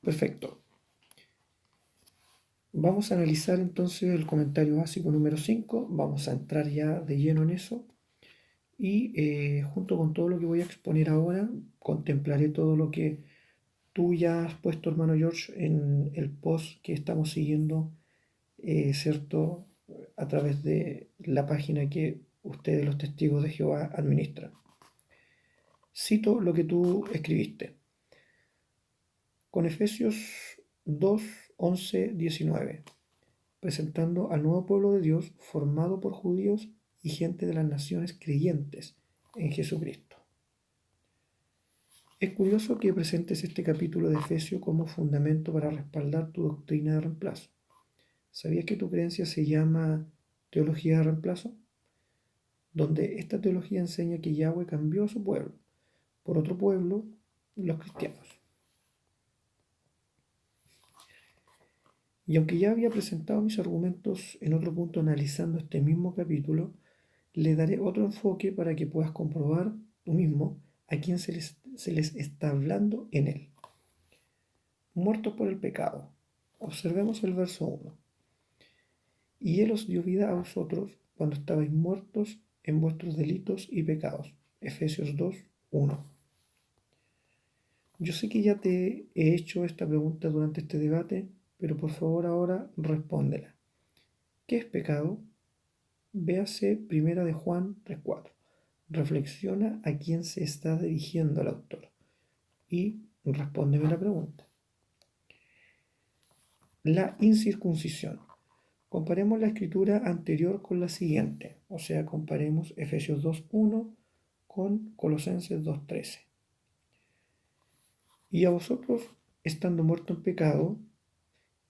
Perfecto. Vamos a analizar entonces el comentario básico número 5. Vamos a entrar ya de lleno en eso. Y junto con todo lo que voy a exponer ahora, contemplaré todo lo que tú ya has puesto, hermano George, en el post que estamos siguiendo, ¿cierto? A través de la página que ustedes, los testigos de Jehová, administran. Cito lo que tú escribiste. Con Efesios 2, 11, 19. Presentando al nuevo pueblo de Dios formado por judíos y gente de las naciones creyentes en Jesucristo. Es curioso que presentes este capítulo de Efesios como fundamento para respaldar tu doctrina de reemplazo. ¿Sabías que tu creencia se llama teología de reemplazo? Donde esta teología enseña que Yahweh cambió a su pueblo por otro pueblo, los cristianos. Y aunque ya había presentado mis argumentos en otro punto analizando este mismo capítulo, le daré otro enfoque para que puedas comprobar tú mismo a quién se les está hablando en él. Muertos por el pecado. Observemos el verso 1. Y Él os dio vida a vosotros cuando estabais muertos en vuestros delitos y pecados. Efesios 2, 1. Yo sé que ya te he hecho esta pregunta durante este debate, pero por favor ahora respóndela. ¿Qué es pecado? Véase 1 de Juan 3:4. Reflexiona a quién se está dirigiendo el autor y respóndeme la pregunta. La incircuncisión. Comparemos la escritura anterior con la siguiente, o sea, comparemos Efesios 2:1 con Colosenses 2:13. Y a vosotros, estando muertos en pecado,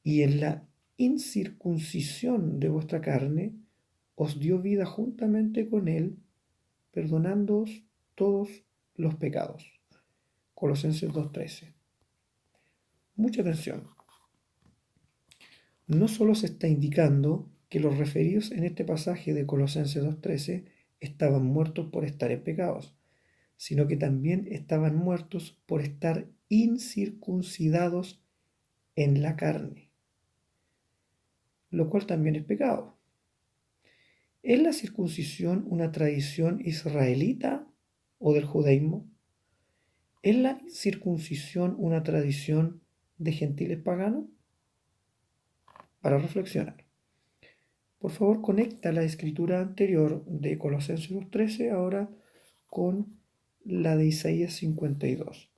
y en la incircuncisión de vuestra carne, os dio vida juntamente con él, perdonándoos todos los pecados. Colosenses 2:13. Mucha atención. No solo se está indicando que los referidos en este pasaje de Colosenses 2:13 estaban muertos por estar en pecados, sino que también estaban muertos por estar incircuncidados en la carne, lo cual también es pecado. ¿Es la circuncisión una tradición israelita o del judaísmo? ¿Es la circuncisión una tradición de gentiles paganos? Para reflexionar. Por favor, conecta la escritura anterior de Colosenses 2:13 ahora con la de Isaías 52.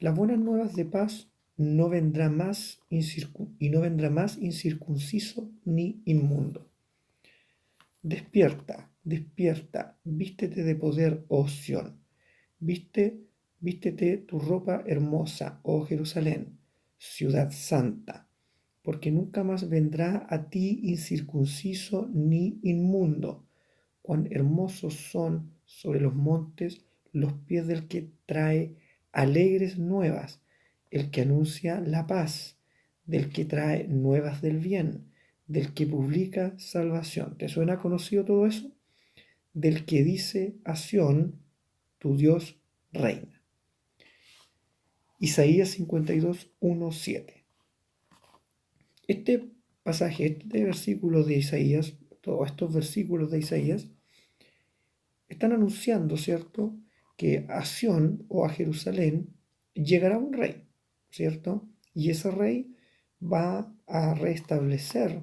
Las buenas nuevas de paz no vendrá más incircunciso ni inmundo. Despierta, despierta, vístete de poder, oh Sión. Vístete tu ropa hermosa, oh Jerusalén, ciudad santa, porque nunca más vendrá a ti incircunciso ni inmundo. Cuán hermosos son sobre los montes los pies del que trae alegres nuevas, el que anuncia la paz, del que trae nuevas del bien, del que publica salvación. ¿Te suena conocido todo eso? Del que dice a Sión, tu Dios reina. Isaías 52, 1, 7. Este pasaje, este versículo de Isaías, todos estos versículos de Isaías, están anunciando, ¿cierto?, que a Sión o a Jerusalén llegará un rey, ¿cierto? Y ese rey va a restablecer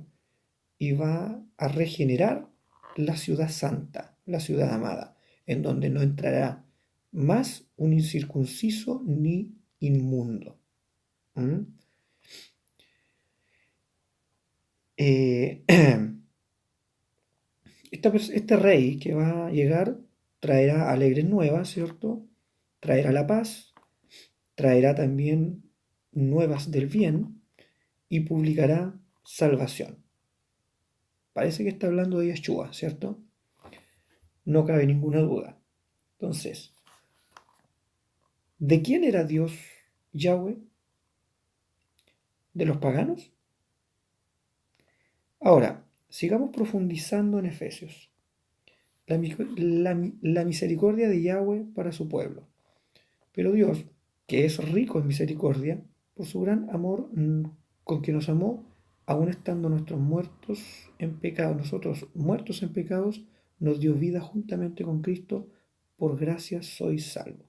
y va a regenerar la ciudad santa, la ciudad amada, en donde no entrará más un incircunciso ni inmundo. ¿Mm? Este rey que va a llegar traerá alegres nuevas, ¿cierto? Traerá la paz, traerá también nuevas del bien y publicará salvación. Parece que está hablando de Yeshua, ¿cierto? No cabe ninguna duda. Entonces, ¿de quién era Dios Yahweh? ¿De los paganos? Ahora, sigamos profundizando en Efesios. La misericordia de Yahweh para su pueblo. Pero Dios, que es rico en misericordia, por su gran amor con que nos amó, aun estando nuestros muertos en pecado, nosotros muertos en pecados, nos dio vida juntamente con Cristo, por gracia sois salvos.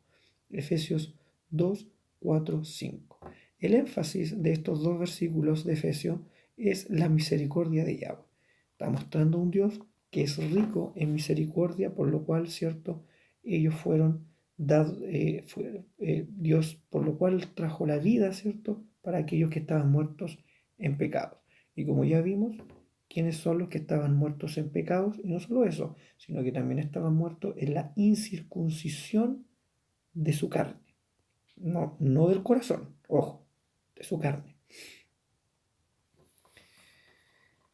Efesios 2, 4, 5. El énfasis de estos dos versículos de Efesios es la misericordia de Yahweh. Está mostrando un Dios que es rico en misericordia, por lo cual, ¿cierto? Ellos fueron dados, Dios, por lo cual trajo la vida, ¿cierto? Para aquellos que estaban muertos en pecados. Y como ya vimos, ¿quiénes son los que estaban muertos en pecados? Y no solo eso, sino que también estaban muertos en la incircuncisión de su carne. No, no del corazón, ojo, de su carne.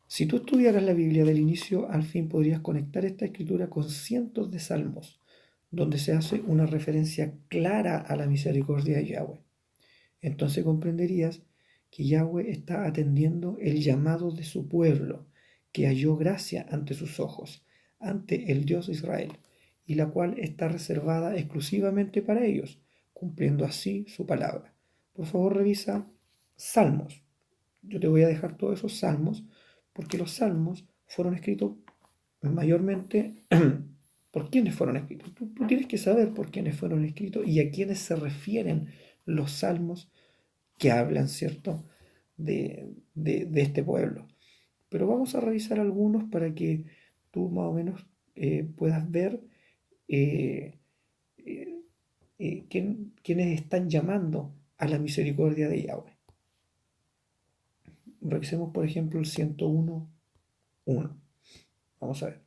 Si tú estudiaras la Biblia del inicio al fin, podrías conectar esta escritura con cientos de salmos, donde se hace una referencia clara a la misericordia de Yahweh. Entonces comprenderías que Yahweh está atendiendo el llamado de su pueblo, que halló gracia ante sus ojos, ante el Dios de Israel, y la cual está reservada exclusivamente para ellos, cumpliendo así su palabra. Por favor, revisa Salmos. Yo te voy a dejar todos esos salmos, porque los salmos fueron escritos mayormente por quiénes fueron escritos. Tú tienes que saber por quiénes fueron escritos y a quiénes se refieren los salmos que hablan, ¿cierto?, de este pueblo. Pero vamos a revisar algunos para que tú más o menos puedas ver eh, eh, quiénes están llamando a la misericordia de Yahweh. Revisemos, por ejemplo, el 101.1. Vamos a ver.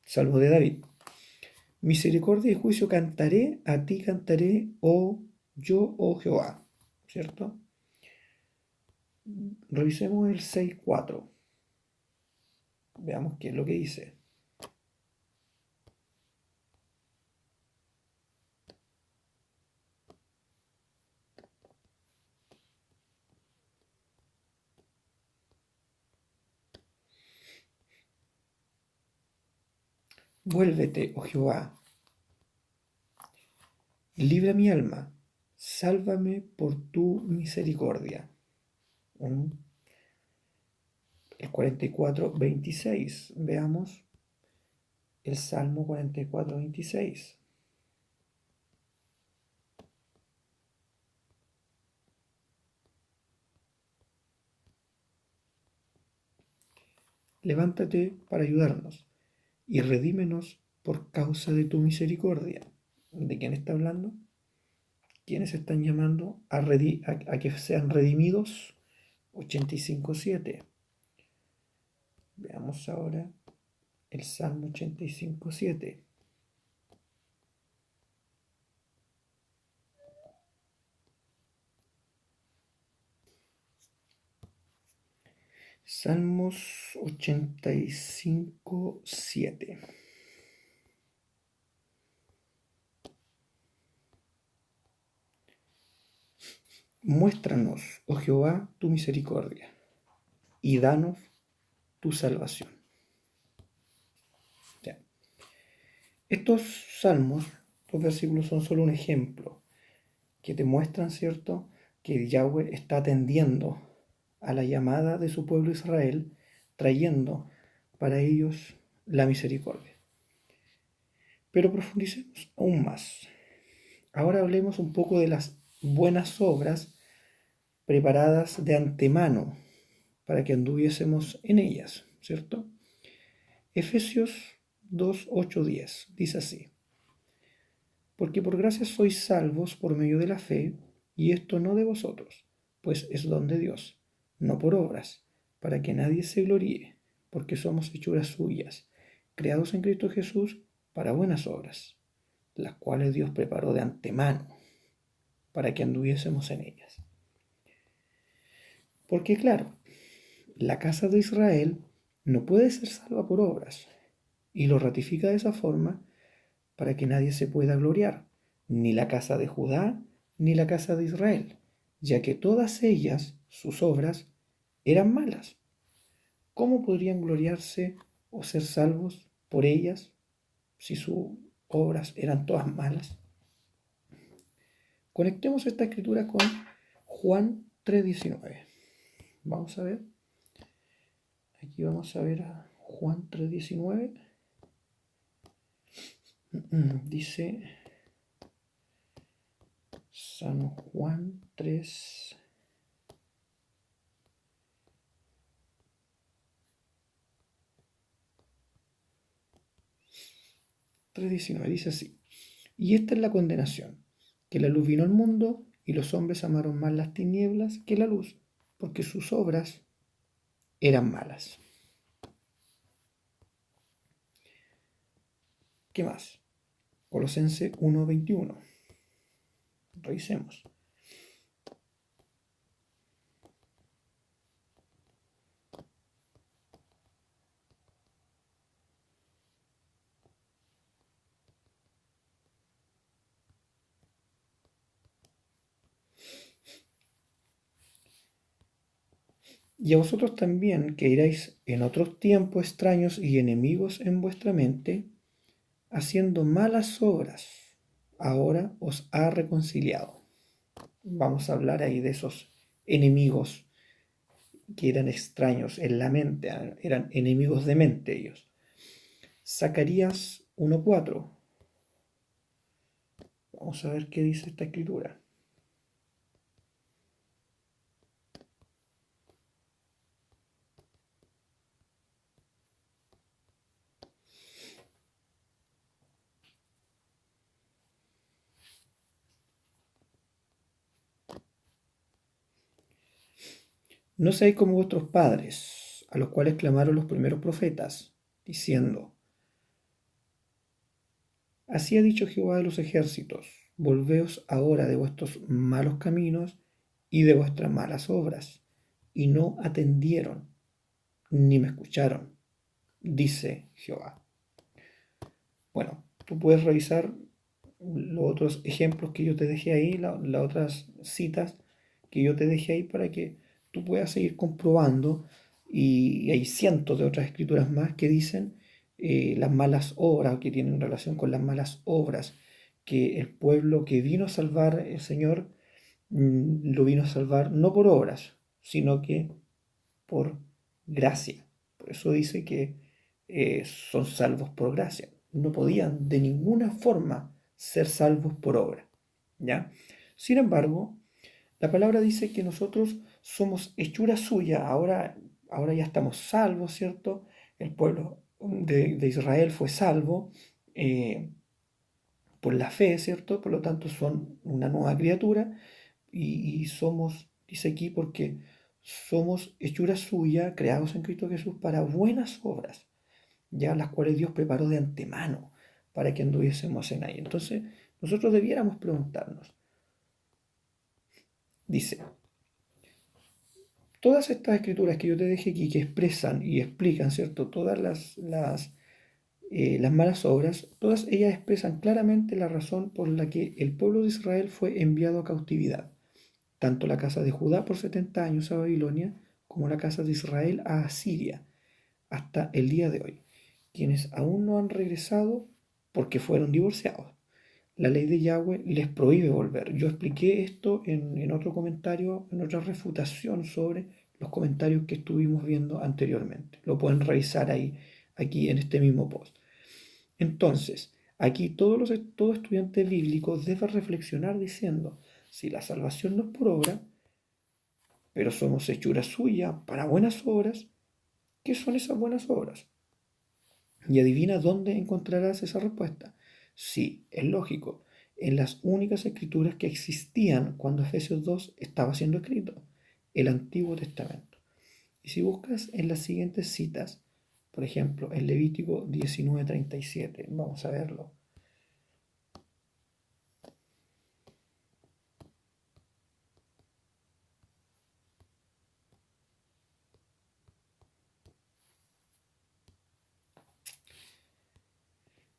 Salmo de David. Misericordia y juicio cantaré, a ti cantaré, oh Jehová. ¿Cierto? Revisemos el 6.4. Veamos qué es lo que dice. Vuélvete, oh Jehová, libra mi alma, sálvame por tu misericordia. El 44.26. Veamos el Salmo 44.26. Levántate para ayudarnos y redímenos por causa de tu misericordia. ¿De quién está hablando? ¿Quiénes están llamando a que sean redimidos? 85.7. Veamos ahora el Salmo 85.7. Salmos 85.7. Muéstranos, oh Jehová, tu misericordia, y danos tu salvación. Ya. Estos salmos, estos versículos son solo un ejemplo que te muestran, ¿cierto?, que Yahweh está atendiendo a la llamada de su pueblo Israel, trayendo para ellos la misericordia. Pero profundicemos aún más. Ahora hablemos un poco de las buenas obras preparadas de antemano para que anduviésemos en ellas, ¿cierto? Efesios 2, 8, 10 dice así: porque por gracia sois salvos por medio de la fe, y esto no de vosotros, pues es don de Dios, no por obras, para que nadie se gloríe, porque somos hechuras suyas, creados en Cristo Jesús para buenas obras, las cuales Dios preparó de antemano para que anduviésemos en ellas. Porque claro, la casa de Israel no puede ser salva por obras, y lo ratifica de esa forma para que nadie se pueda gloriar, ni la casa de Judá, ni la casa de Israel, ya que todas ellas, sus obras, eran malas. ¿Cómo podrían gloriarse o ser salvos por ellas si sus obras eran todas malas? Conectemos esta escritura con Juan 3:19. Vamos a ver. Aquí vamos a ver a Juan 3:19. Dice San Juan 3:19. Dice así. Y esta es la condenación, que la luz vino al mundo y los hombres amaron más las tinieblas que la luz, porque sus obras eran malas. ¿Qué más? Colosenses 1:21. Revisemos. Y a vosotros también, que erais en otros tiempos extraños y enemigos en vuestra mente, haciendo malas obras, ahora os ha reconciliado. Vamos a hablar ahí de esos enemigos que eran extraños en la mente, eran enemigos de mente ellos. Zacarías 1:4. Vamos a ver qué dice esta escritura. No seáis como vuestros padres, a los cuales clamaron los primeros profetas, diciendo: Así ha dicho Jehová de los ejércitos, volveos ahora de vuestros malos caminos y de vuestras malas obras. Y no atendieron, ni me escucharon, dice Jehová. Bueno, tú puedes revisar los otros ejemplos que yo te dejé ahí, las otras citas que yo te dejé ahí para que tú puedas seguir comprobando. Y hay cientos de otras escrituras más que dicen las malas obras, que tienen relación con las malas obras, que el pueblo que vino a salvar el Señor lo vino a salvar no por obras, sino que por gracia. Por eso dice que son salvos por gracia. No podían de ninguna forma ser salvos por obra. ¿Ya? Sin embargo, la palabra dice que nosotros somos hechura suya, ahora ya estamos salvos, ¿cierto? El pueblo de Israel fue salvo por la fe, ¿cierto? Por lo tanto, son una nueva criatura y somos, dice aquí, porque somos hechura suya, creados en Cristo Jesús para buenas obras, ya las cuales Dios preparó de antemano para que anduviésemos en ahí. Entonces, nosotros debiéramos preguntarnos, dice, todas estas escrituras que yo te dejé aquí, que expresan y explican, ¿cierto? Todas las malas obras, todas ellas expresan claramente la razón por la que el pueblo de Israel fue enviado a cautividad, tanto la casa de Judá por 70 años a Babilonia, como la casa de Israel a Asiria, hasta el día de hoy, quienes aún no han regresado porque fueron divorciados. La ley de Yahweh les prohíbe volver. Yo expliqué esto en otro comentario, en otra refutación sobre los comentarios que estuvimos viendo anteriormente. Lo pueden revisar ahí, aquí en este mismo post. Entonces, aquí todo estudiante bíblico debe reflexionar diciendo, si la salvación no es por obra, pero somos hechura suya para buenas obras, ¿qué son esas buenas obras? Y adivina dónde encontrarás esa respuesta. Sí, es lógico, en las únicas escrituras que existían cuando Efesios 2 estaba siendo escrito, el Antiguo Testamento. Y si buscas en las siguientes citas, por ejemplo, en Levítico 19:37, vamos a verlo.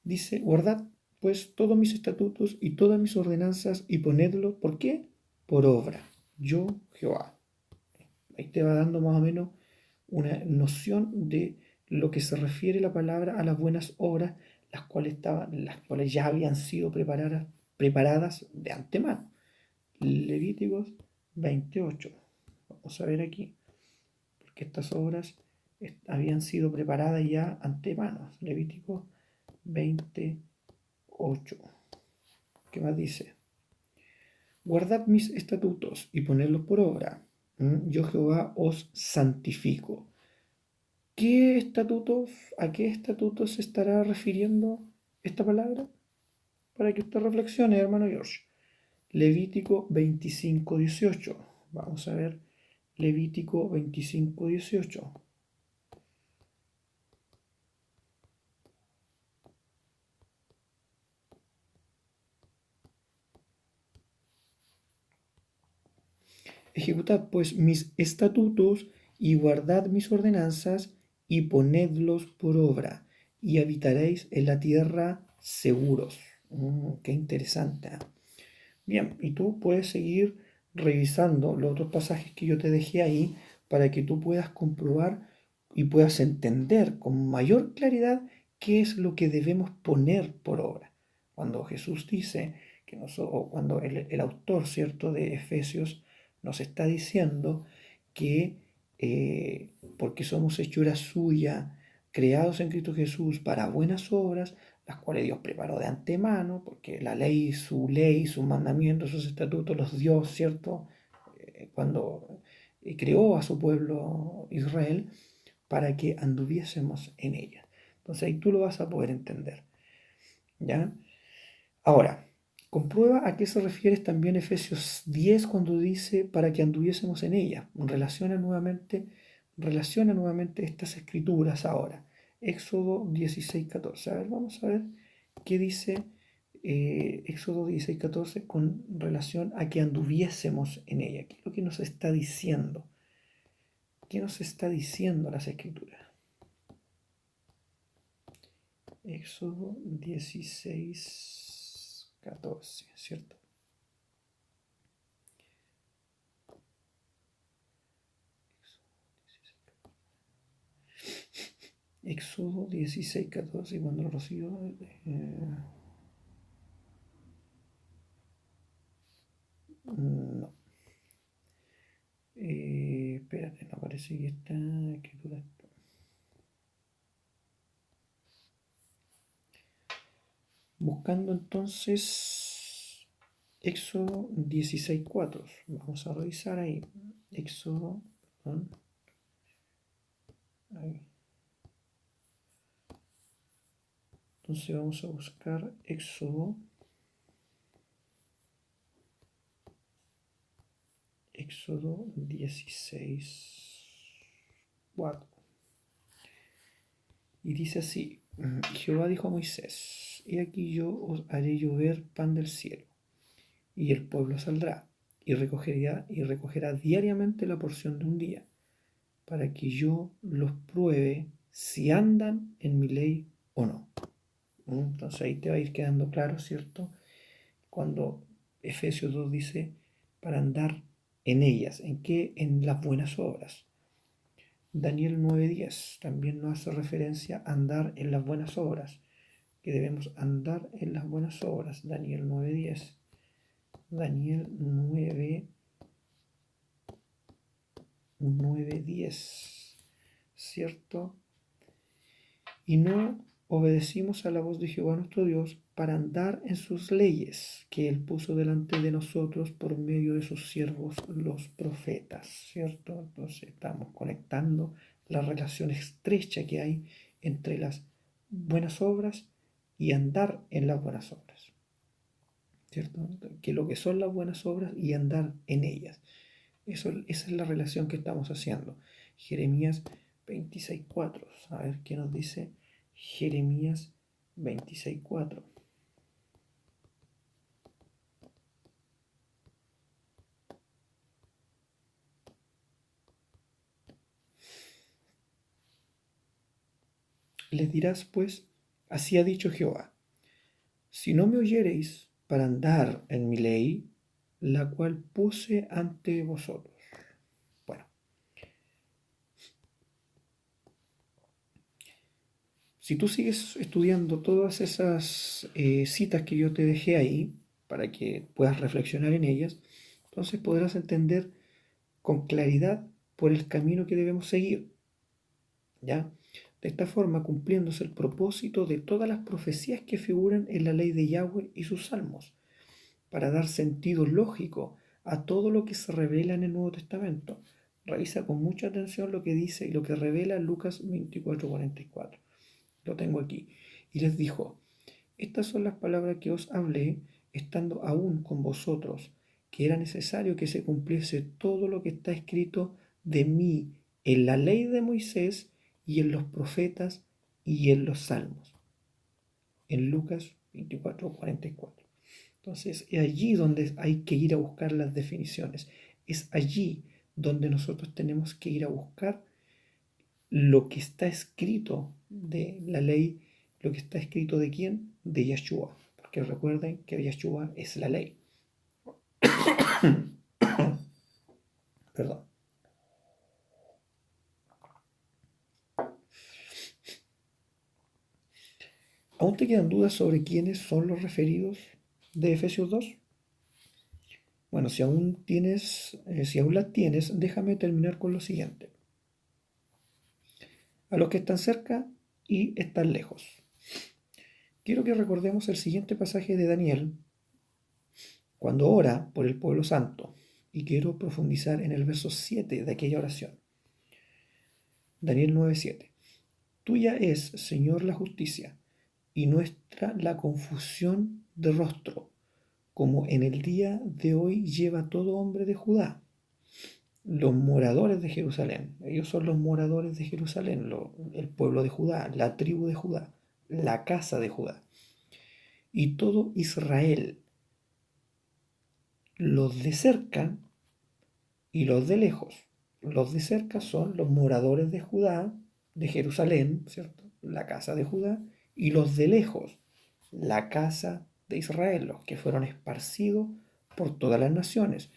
Dice, guardad pues todos mis estatutos y todas mis ordenanzas y ponedlo, ¿por qué? Por obra. yo Jehová. Ahí te va dando más o menos una noción de lo que se refiere la palabra a las buenas obras, las cuales ya habían sido preparadas de antemano. Levíticos 28. Vamos a ver aquí, porque estas obras habían sido preparadas ya antemano. Levítico 28. ¿Qué más dice? Guardad mis estatutos y ponedlos por obra. Yo Jehová os santifico. ¿Qué estatutos, a qué estatutos se estará refiriendo esta palabra? Para que usted reflexione, hermano George. Levítico 25:18. Vamos a ver Levítico 25:18. Ejecutad pues mis estatutos y guardad mis ordenanzas y ponedlos por obra y habitaréis en la tierra seguros. Qué interesante. Bien, y tú puedes seguir revisando los otros pasajes que yo te dejé ahí para que tú puedas comprobar y puedas entender con mayor claridad qué es lo que debemos poner por obra. Cuando Jesús dice que o cuando el autor, ¿cierto?, de Efesios nos está diciendo que porque somos hechura suya, creados en Cristo Jesús para buenas obras, las cuales Dios preparó de antemano, porque la ley, sus mandamientos, sus estatutos los dio, ¿cierto? Cuando creó a su pueblo Israel, para que anduviésemos en ella. Entonces ahí tú lo vas a poder entender. ¿Ya? Ahora, comprueba a qué se refiere también Efesios 10 cuando dice para que anduviésemos en ella. Relaciona nuevamente estas escrituras ahora. Éxodo 16:14. A ver, vamos a ver qué dice Éxodo 16:14 con relación a que anduviésemos en ella. ¿Qué es lo que nos está diciendo? ¿Qué nos está diciendo las escrituras? Éxodo 16:14, ¿cierto? Éxodo 16:14, y cuando lo recibo, no. Espérate, no parece que esta escritura está. Buscando entonces Éxodo 16:4. Vamos a revisar ahí. Éxodo, perdón, ahí. Entonces vamos a buscar Éxodo 16:4. Y dice así: Jehová dijo a Moisés: He aquí yo os haré llover pan del cielo, y el pueblo saldrá y recogerá diariamente la porción de un día, para que yo los pruebe si andan en mi ley o no. Entonces ahí te va a ir quedando claro, ¿cierto? Cuando Efesios 2 dice para andar en ellas, ¿en qué? En las buenas obras. Daniel 9:10 también nos hace referencia a andar en las buenas obras, que debemos andar en las buenas obras. Daniel 9:10. Daniel 9:10, ¿cierto? Y no obedecimos a la voz de Jehová nuestro Dios para andar en sus leyes que Él puso delante de nosotros por medio de sus siervos los profetas, ¿cierto? Entonces estamos conectando la relación estrecha que hay entre las buenas obras y andar en las buenas obras, ¿cierto? Que lo que son las buenas obras y andar en ellas. Esa es la relación que estamos haciendo. Jeremías 26:4. A ver qué nos dice Jeremías 26:4. Les dirás pues, así ha dicho Jehová: si no me oyereis para andar en mi ley, la cual puse ante vosotros. Bueno, si tú sigues estudiando todas esas citas que yo te dejé ahí, para que puedas reflexionar en ellas, entonces podrás entender con claridad por el camino que debemos seguir, ¿ya? De esta forma, cumpliéndose el propósito de todas las profecías que figuran en la ley de Yahweh y sus salmos, para dar sentido lógico a todo lo que se revela en el Nuevo Testamento. Revisa con mucha atención lo que dice y lo que revela Lucas 24:44. Lo tengo aquí. Y les dijo: estas son las palabras que os hablé, estando aún con vosotros, que era necesario que se cumpliese todo lo que está escrito de mí en la ley de Moisés y en los profetas y en los salmos. En Lucas 24:44. Entonces, es allí donde hay que ir a buscar las definiciones. Es allí donde nosotros tenemos que ir a buscar lo que está escrito de la ley, lo que está escrito de quién, de Yeshua. Porque recuerden que Yeshua es la ley. Perdón. ¿Aún te quedan dudas sobre quiénes son los referidos de Efesios 2? Bueno, si aún las tienes, déjame terminar con lo siguiente. A los que están cerca y están lejos. Quiero que recordemos el siguiente pasaje de Daniel, cuando ora por el pueblo santo, y quiero profundizar en el verso 7 de aquella oración. Daniel 9:7. Tuya es, Señor, la justicia, y nuestra la confusión de rostro, como en el día de hoy lleva todo hombre de Judá. Los moradores de Jerusalén, ellos son los moradores de Jerusalén, el pueblo de Judá, la tribu de Judá, la casa de Judá, y todo Israel, los de cerca y los de lejos. Los de cerca son los moradores de Judá, de Jerusalén, ¿cierto? La casa de Judá, y los de lejos, la casa de Israel, los que fueron esparcidos por todas las naciones.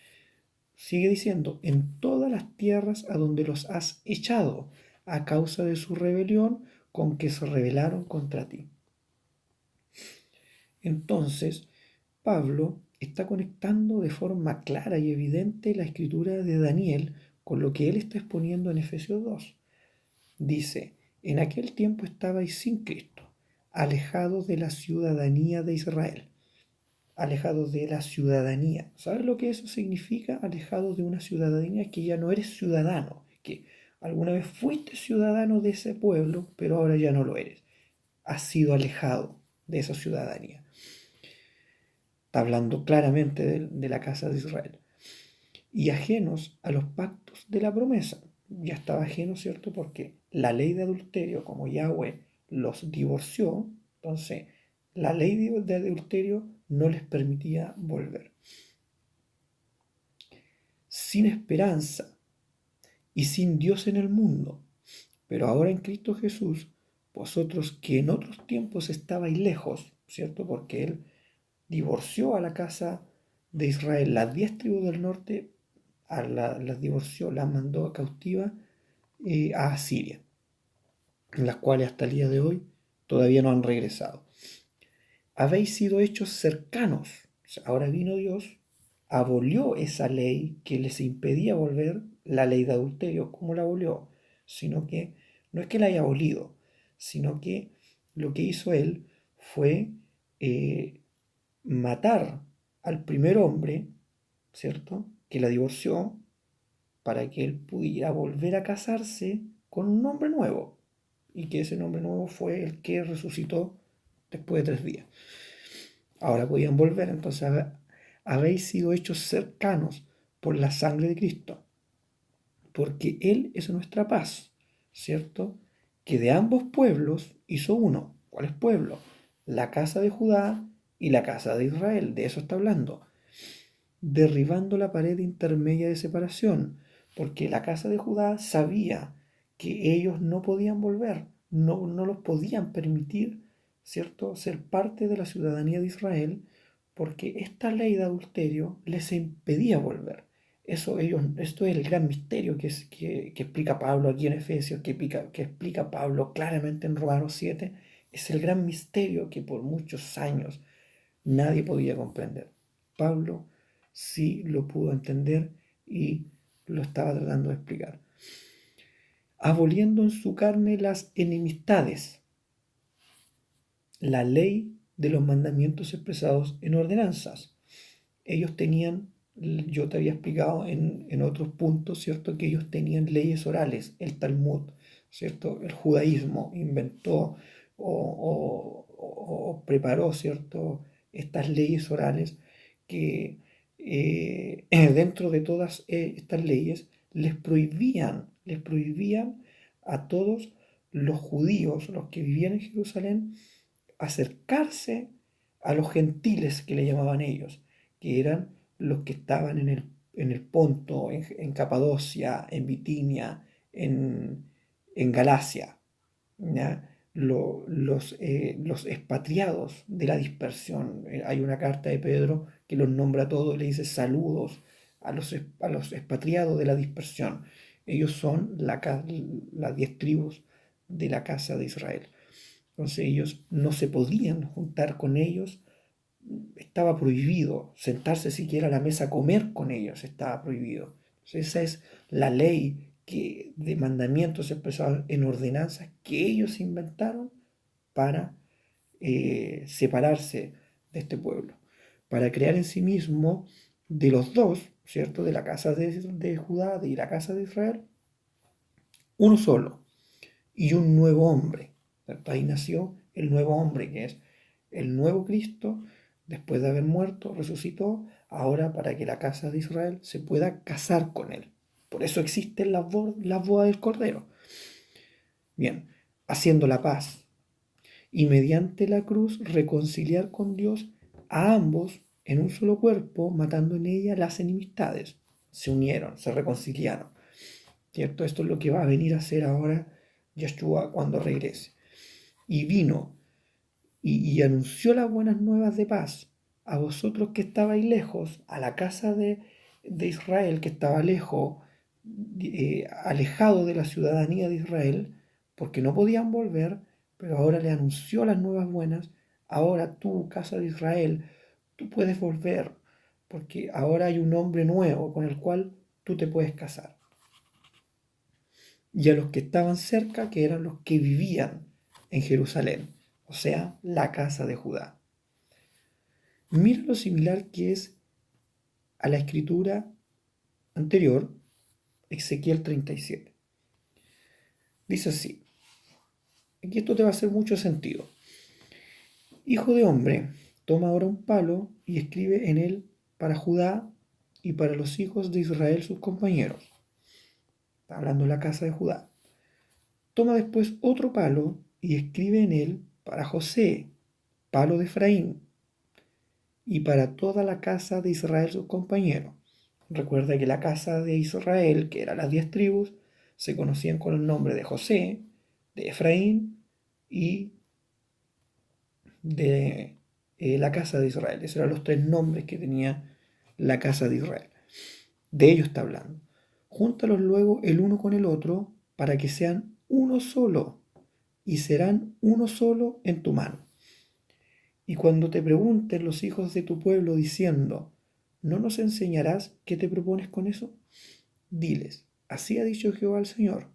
Sigue diciendo, en todas las tierras a donde los has echado, a causa de su rebelión con que se rebelaron contra ti. Entonces, Pablo está conectando de forma clara y evidente la escritura de Daniel con lo que él está exponiendo en Efesios 2. Dice, en aquel tiempo estabais sin Cristo, alejados de la ciudadanía de Israel. Alejados de la ciudadanía. ¿Sabes lo que eso significa? Alejados de una ciudadanía que ya no eres ciudadano, que alguna vez fuiste ciudadano de ese pueblo, pero ahora ya no lo eres. Has sido alejado de esa ciudadanía. Está hablando claramente de la casa de Israel. Y ajenos a los pactos de la promesa. Ya estaba ajeno, ¿cierto? Porque la ley de adulterio, como Yahweh los divorció, entonces la ley de adulterio no les permitía volver. Sin esperanza y sin Dios en el mundo. Pero ahora en Cristo Jesús, vosotros que en otros tiempos estabais lejos, ¿cierto? Porque Él divorció a la casa de Israel, las 10 tribus del norte, las divorció, las mandó a cautiva a Asiria, las cuales hasta el día de hoy todavía no han regresado. Habéis sido hechos cercanos. O sea, ahora vino Dios, abolió esa ley que les impedía volver, la ley de adulterio. ¿Cómo la abolió? Sino que no es que la haya abolido, sino que lo que hizo él fue matar al primer hombre, ¿cierto? Que la divorció para que él pudiera volver a casarse con un hombre nuevo. Y que ese nombre nuevo fue el que resucitó después de 3 días. Ahora podían volver, entonces habéis sido hechos cercanos por la sangre de Cristo, porque Él es nuestra paz, ¿cierto? Que de ambos pueblos hizo uno. ¿Cuál es pueblo? La casa de Judá y la casa de Israel, de eso está hablando. Derribando la pared intermedia de separación, porque la casa de Judá sabía que ellos no podían volver, no los podían permitir, ¿cierto?, ser parte de la ciudadanía de Israel, porque esta ley de adulterio les impedía volver. Esto es el gran misterio que explica Pablo aquí en Efesios, que explica Pablo claramente en Romanos 7. Es el gran misterio que por muchos años nadie podía comprender. Pablo sí lo pudo entender y lo estaba tratando de explicar. Aboliendo en su carne las enemistades, la ley de los mandamientos expresados en ordenanzas. Ellos tenían, yo te había explicado en otros puntos, ¿cierto? Que ellos tenían leyes orales, el Talmud, ¿cierto? El judaísmo inventó o preparó, ¿cierto? Estas leyes orales que dentro de todas estas leyes les prohibían a todos los judíos, los que vivían en Jerusalén, acercarse a los gentiles que le llamaban ellos, que eran los que estaban en el Ponto, en Capadocia, en Bitinia, en Galacia, ¿ya? Los expatriados de la dispersión. Hay una carta de Pedro que los nombra a todos y le dice saludos a los expatriados de la dispersión. Ellos son las 10 tribus de la casa de Israel. Entonces ellos no se podían juntar con ellos, estaba prohibido sentarse siquiera a la mesa a comer con ellos, estaba prohibido. Entonces esa es la ley de mandamientos expresados en ordenanzas que ellos inventaron para separarse de este pueblo, para crear en sí mismo de los dos, ¿cierto? De la casa de Judá y la casa de Israel, uno solo y un nuevo hombre. Ahí nació el nuevo hombre, que es el nuevo Cristo, después de haber muerto, resucitó, ahora para que la casa de Israel se pueda casar con él. Por eso existen las bodas del Cordero. Bien, haciendo la paz y mediante la cruz reconciliar con Dios a ambos en un solo cuerpo, matando en ella las enemistades. Se unieron, se reconciliaron. ¿Cierto? Esto es lo que va a venir a hacer ahora Yeshua cuando regrese. Y vino y anunció las buenas nuevas de paz a vosotros que estabais lejos, a la casa de Israel que estaba lejos, alejado de la ciudadanía de Israel, porque no podían volver, pero ahora le anunció las nuevas buenas. Ahora tú, casa de Israel, tú puedes volver, porque ahora hay un hombre nuevo con el cual tú te puedes casar. Y a los que estaban cerca, que eran los que vivían en Jerusalén, o sea, la casa de Judá. Mira lo similar que es a la escritura anterior, Ezequiel 37. Dice así, aquí esto te va a hacer mucho sentido. Hijo de hombre, toma ahora un palo y escribe en él para Judá y para los hijos de Israel sus compañeros. Está hablando de la casa de Judá. Toma después otro palo y escribe en él para José, palo de Efraín, y para toda la casa de Israel sus compañeros. Recuerda que la casa de Israel, que eran las 10 tribus, se conocían con el nombre de José, de Efraín y de la casa de Israel. Esos eran los 3 nombres que tenía la casa de Israel. De ellos está hablando. Júntalos luego el uno con el otro para que sean uno solo y serán uno solo en tu mano. Y cuando te pregunten los hijos de tu pueblo diciendo, ¿no nos enseñarás qué te propones con eso? Diles, así ha dicho Jehová el Señor.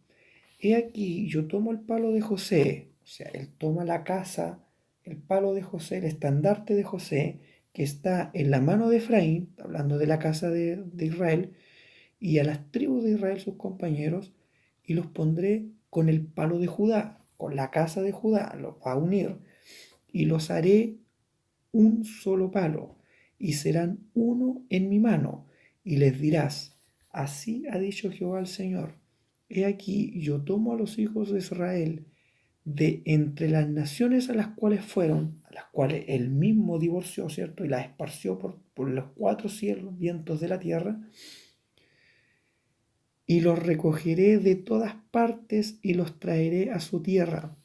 He aquí, yo tomo el palo de José, o sea, él toma la casa, el palo de José, el estandarte de José, que está en la mano de Efraín, hablando de la casa de Israel, y a las tribus de Israel sus compañeros, y los pondré con el palo de Judá, con la casa de Judá, los va a unir, y los haré un solo palo, y serán uno en mi mano, y les dirás, así ha dicho Jehová el Señor, he aquí yo tomo a los hijos de Israel de entre las naciones a las cuales fueron, a las cuales él mismo divorció, ¿cierto? Y las esparció por los 4 vientos de la tierra, y los recogeré de todas partes y los traeré a su tierra.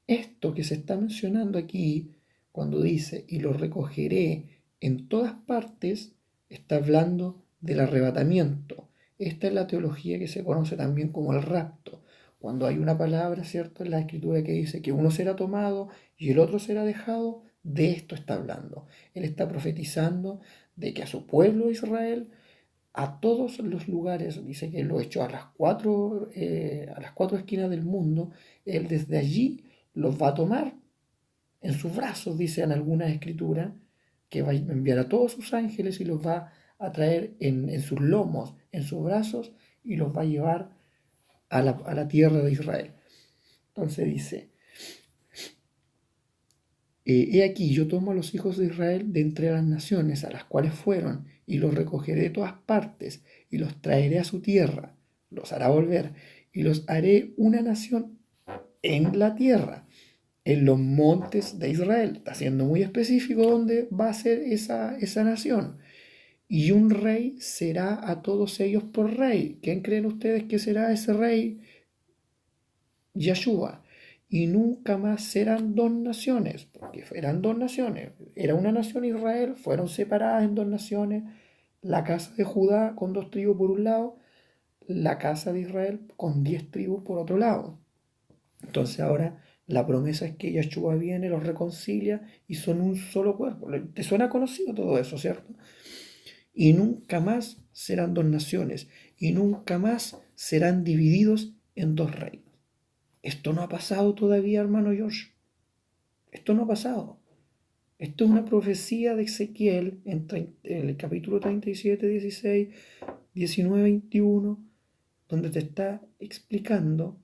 Esto que se está mencionando aquí cuando dice, y los recogeré en todas partes, está hablando del arrebatamiento. Esta es la teología que se conoce también como el rapto. Cuando hay una palabra, ¿cierto?, en la escritura que dice que uno será tomado y el otro será dejado, de esto está hablando. Él está profetizando de que a su pueblo Israel, a todos los lugares, dice que lo echó a las cuatro esquinas del mundo, él desde allí los va a tomar en sus brazos, dice en algunas escrituras, que va a enviar a todos sus ángeles y los va a traer en sus lomos, en sus brazos, y los va a llevar a la tierra de Israel. Entonces dice, he aquí, yo tomo a los hijos de Israel de entre las naciones a las cuales fueron, y los recogeré de todas partes, y los traeré a su tierra, los hará volver, y los haré una nación en la tierra, en los montes de Israel. Está siendo muy específico dónde va a ser esa nación. Y un rey será a todos ellos por rey. ¿Quién creen ustedes que será ese rey? Yeshua. Y nunca más serán dos naciones, porque eran dos naciones. Era una nación Israel, fueron separadas en dos naciones. La casa de Judá con 2 tribus por un lado, la casa de Israel con 10 tribus por otro lado. Entonces ahora la promesa es que Yeshua viene, los reconcilia y son un solo cuerpo. ¿Te suena conocido todo eso, cierto? Y nunca más serán dos naciones y nunca más serán divididos en dos reinos. Esto no ha pasado todavía, hermano George. Esto no ha pasado. Esto es una profecía de Ezequiel en el capítulo 37, 16, 19, 21, donde te está explicando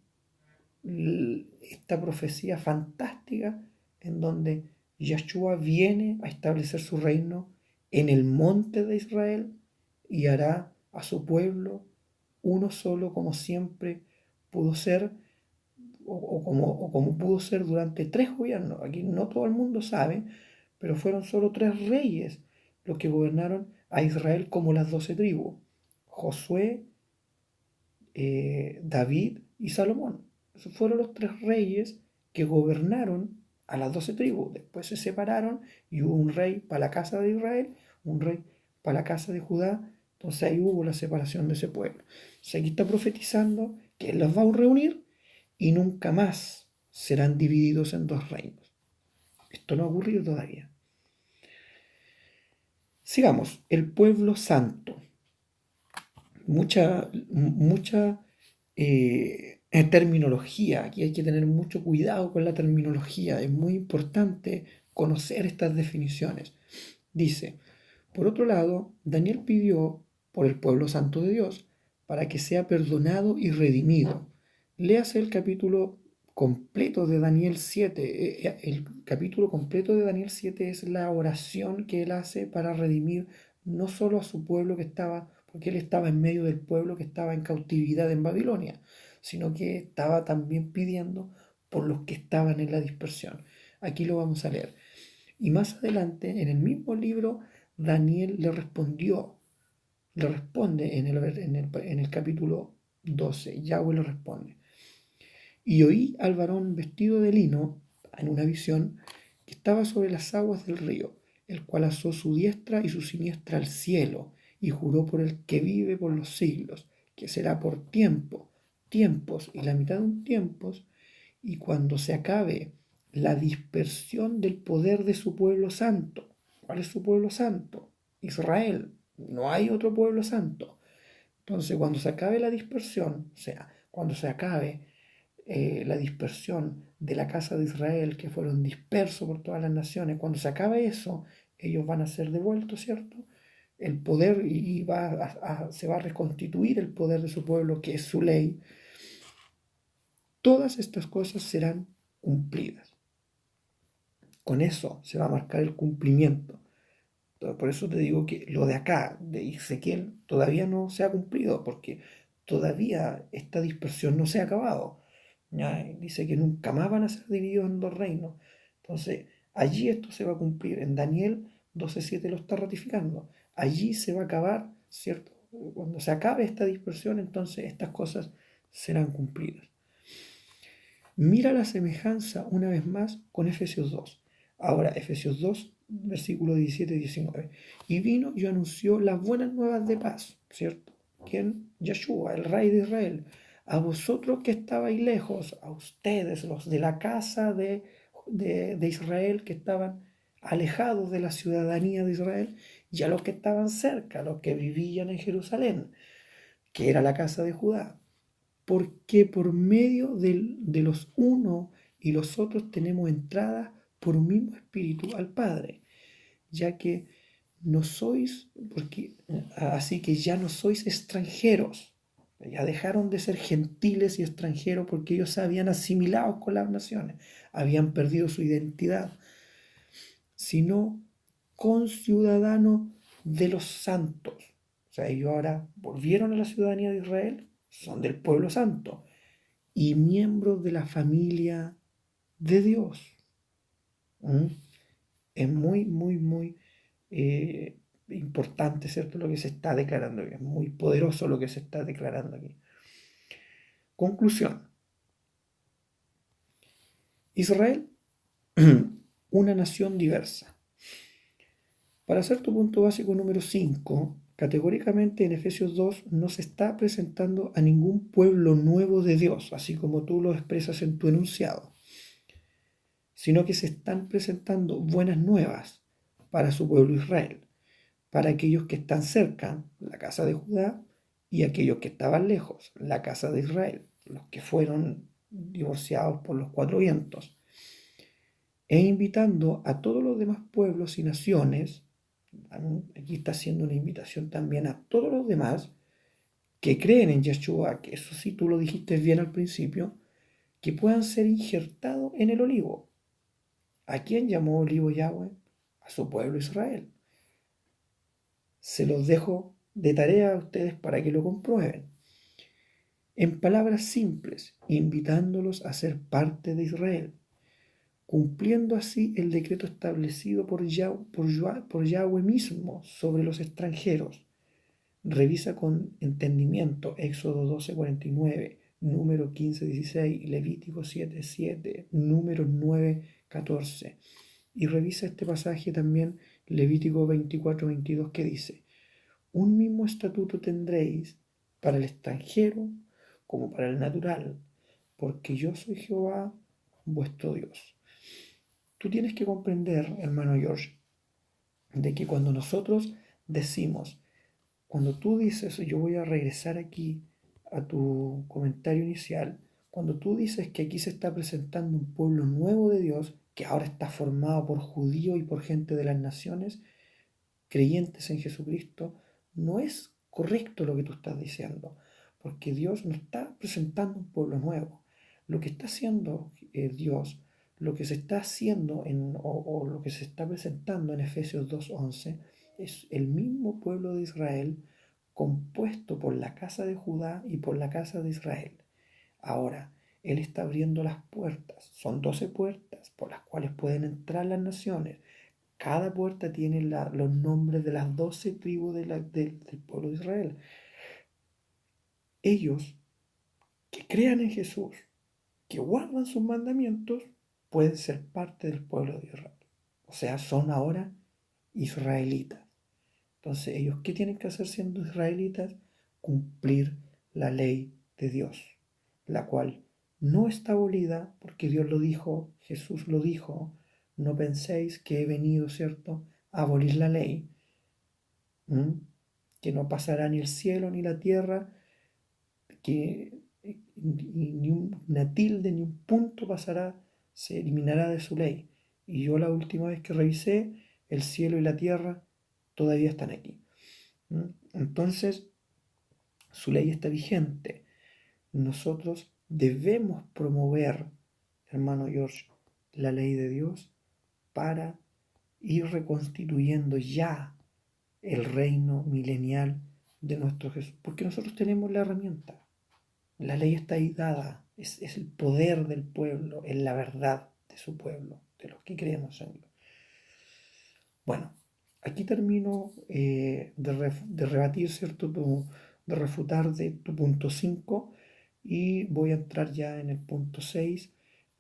esta profecía fantástica en donde Yahshua viene a establecer su reino en el monte de Israel y hará a su pueblo uno solo como siempre pudo ser o como pudo ser durante 3 gobiernos. Aquí no todo el mundo sabe, pero fueron solo 3 reyes los que gobernaron a Israel como las 12 tribus: Josué, David y Salomón. Esos fueron los 3 reyes que gobernaron a las 12 tribus. Después se separaron y hubo un rey para la casa de Israel, un rey para la casa de Judá. Entonces ahí hubo la separación de ese pueblo. Entonces aquí está profetizando que Él los va a reunir y nunca más serán divididos en dos reinos. Esto no ha ocurrido todavía. Sigamos, el pueblo santo. Mucha terminología. Aquí hay que tener mucho cuidado con la terminología. Es muy importante conocer estas definiciones. Dice, por otro lado, Daniel pidió por el pueblo santo de Dios para que sea perdonado y redimido. Léase el capítulo completo de Daniel 7. El capítulo completo de Daniel 7 es la oración que él hace para redimir no solo a su pueblo que estaba, porque él estaba en medio del pueblo que estaba en cautividad en Babilonia, sino que estaba también pidiendo por los que estaban en la dispersión. Aquí lo vamos a leer. Y más adelante, en el mismo libro, Daniel le responde en el capítulo 12, Yahweh le responde. Y oí al varón vestido de lino, en una visión, que estaba sobre las aguas del río, el cual alzó su diestra y su siniestra al cielo, y juró por el que vive por los siglos, que será por tiempos y la mitad de un tiempos, y cuando se acabe la dispersión del poder de su pueblo santo. ¿Cuál es su pueblo santo? Israel. No hay otro pueblo santo. Entonces, cuando se acabe la dispersión, o sea, cuando se acabe la dispersión de la casa de Israel, que fueron dispersos por todas las naciones, cuando se acabe eso, ellos van a ser devueltos, ¿cierto? El poder y se va a reconstituir el poder de su pueblo, que es su ley. Todas estas cosas serán cumplidas. Con eso se va a marcar el cumplimiento. Por eso te digo que lo de acá, de Ezequiel, todavía no se ha cumplido, porque todavía esta dispersión no se ha acabado. ¿Ya? Dice que nunca más van a ser divididos en dos reinos. Entonces, allí esto se va a cumplir. En Daniel 12:7 lo está ratificando. Allí se va a acabar, ¿cierto? Cuando se acabe esta dispersión, entonces estas cosas serán cumplidas. Mira la semejanza una vez más con Efesios 2. Ahora, Efesios 2, versículos 17 y 19. Y vino y anunció las buenas nuevas de paz, ¿cierto? ¿Quién? Yeshua, el rey de Israel. A vosotros que estabais lejos, a ustedes, los de la casa de Israel, que estaban alejados de la ciudadanía de Israel, y a los que estaban cerca, los que vivían en Jerusalén, que era la casa de Judá. Porque por medio de los unos y los otros tenemos entrada por un mismo espíritu al Padre, ya que no sois, así que ya no sois extranjeros, ya dejaron de ser gentiles y extranjeros porque ellos se habían asimilado con las naciones, habían perdido su identidad, sino conciudadanos de los santos. O sea, ellos ahora volvieron a la ciudadanía de Israel, son del pueblo santo y miembros de la familia de Dios. ¿Mm? Es muy, muy, muy importante, ¿cierto? Lo que se está declarando aquí. Es muy poderoso lo que se está declarando aquí. Conclusión. Israel, una nación diversa. Para hacer tu punto básico número 5, categóricamente en Efesios 2 no se está presentando a ningún pueblo nuevo de Dios, así como tú lo expresas en tu enunciado, sino que se están presentando buenas nuevas para su pueblo Israel, para aquellos que están cerca, la casa de Judá, y aquellos que estaban lejos, la casa de Israel, los que fueron divorciados por los cuatro vientos, e invitando a todos los demás pueblos y naciones. Aquí está haciendo una invitación también a todos los demás que creen en Yeshua, que eso sí tú lo dijiste bien al principio, que puedan ser injertados en el olivo. ¿A quién llamó olivo Yahweh? A su pueblo Israel. Se los dejo de tarea a ustedes para que lo comprueben. En palabras simples, invitándolos a ser parte de Israel, cumpliendo así el decreto establecido por Yahweh mismo sobre los extranjeros. Revisa con entendimiento Éxodo 12:49, número 15:16, Levítico 7:7, número 9:14. Y revisa este pasaje también, Levítico 24:22, que dice: un mismo estatuto tendréis para el extranjero como para el natural, porque yo soy Jehová vuestro Dios. Tú tienes que comprender, hermano George, de que cuando nosotros decimos, cuando tú dices, yo voy a regresar aquí a tu comentario inicial, cuando tú dices que aquí se está presentando un pueblo nuevo de Dios, que ahora está formado por judíos y por gente de las naciones, creyentes en Jesucristo, no es correcto lo que tú estás diciendo, porque Dios no está presentando un pueblo nuevo. Lo que está haciendo Dios, lo que se está haciendo o lo que se está presentando en Efesios 2:11, es el mismo pueblo de Israel compuesto por la casa de Judá y por la casa de Israel. Ahora, Él está abriendo las puertas, son 12 puertas por las cuales pueden entrar las naciones. Cada puerta tiene los nombres de las 12 tribus del pueblo de Israel. Ellos que crean en Jesús, que guardan sus mandamientos, pueden ser parte del pueblo de Israel. O sea, son ahora israelitas. Entonces, ¿ellos qué tienen que hacer siendo israelitas? Cumplir la ley de Dios, la cual no está abolida porque Dios lo dijo, Jesús lo dijo. No penséis que he venido, ¿cierto?, a abolir la ley, que no pasará ni el cielo ni la tierra, que ni una tilde ni un punto pasará, se eliminará de su ley. Y yo la última vez que revisé, el cielo y la tierra todavía están aquí. Entonces, su ley está vigente. Nosotros debemos promover, hermano George, la ley de Dios para ir reconstituyendo ya el reino milenial de nuestro Jesús, porque nosotros tenemos la herramienta. La ley está ahí dada, es el poder del pueblo, es la verdad de su pueblo, de los que creemos en él. Bueno, aquí termino de rebatir, ¿cierto? De refutar de tu punto 5 y voy a entrar ya en el punto 6,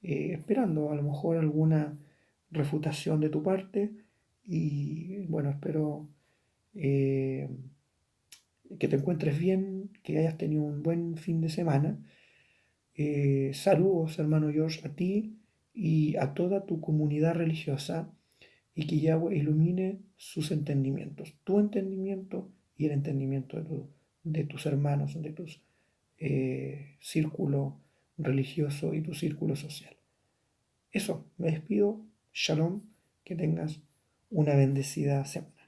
esperando a lo mejor alguna refutación de tu parte y bueno, espero eh, que te encuentres bien, que hayas tenido un buen fin de semana. Saludos, hermano George, a ti y a toda tu comunidad religiosa y que Yahweh ilumine sus entendimientos, tu entendimiento y el entendimiento de tus hermanos, de tus círculo religioso y tu círculo social. Eso, me despido. Shalom, que tengas una bendecida semana.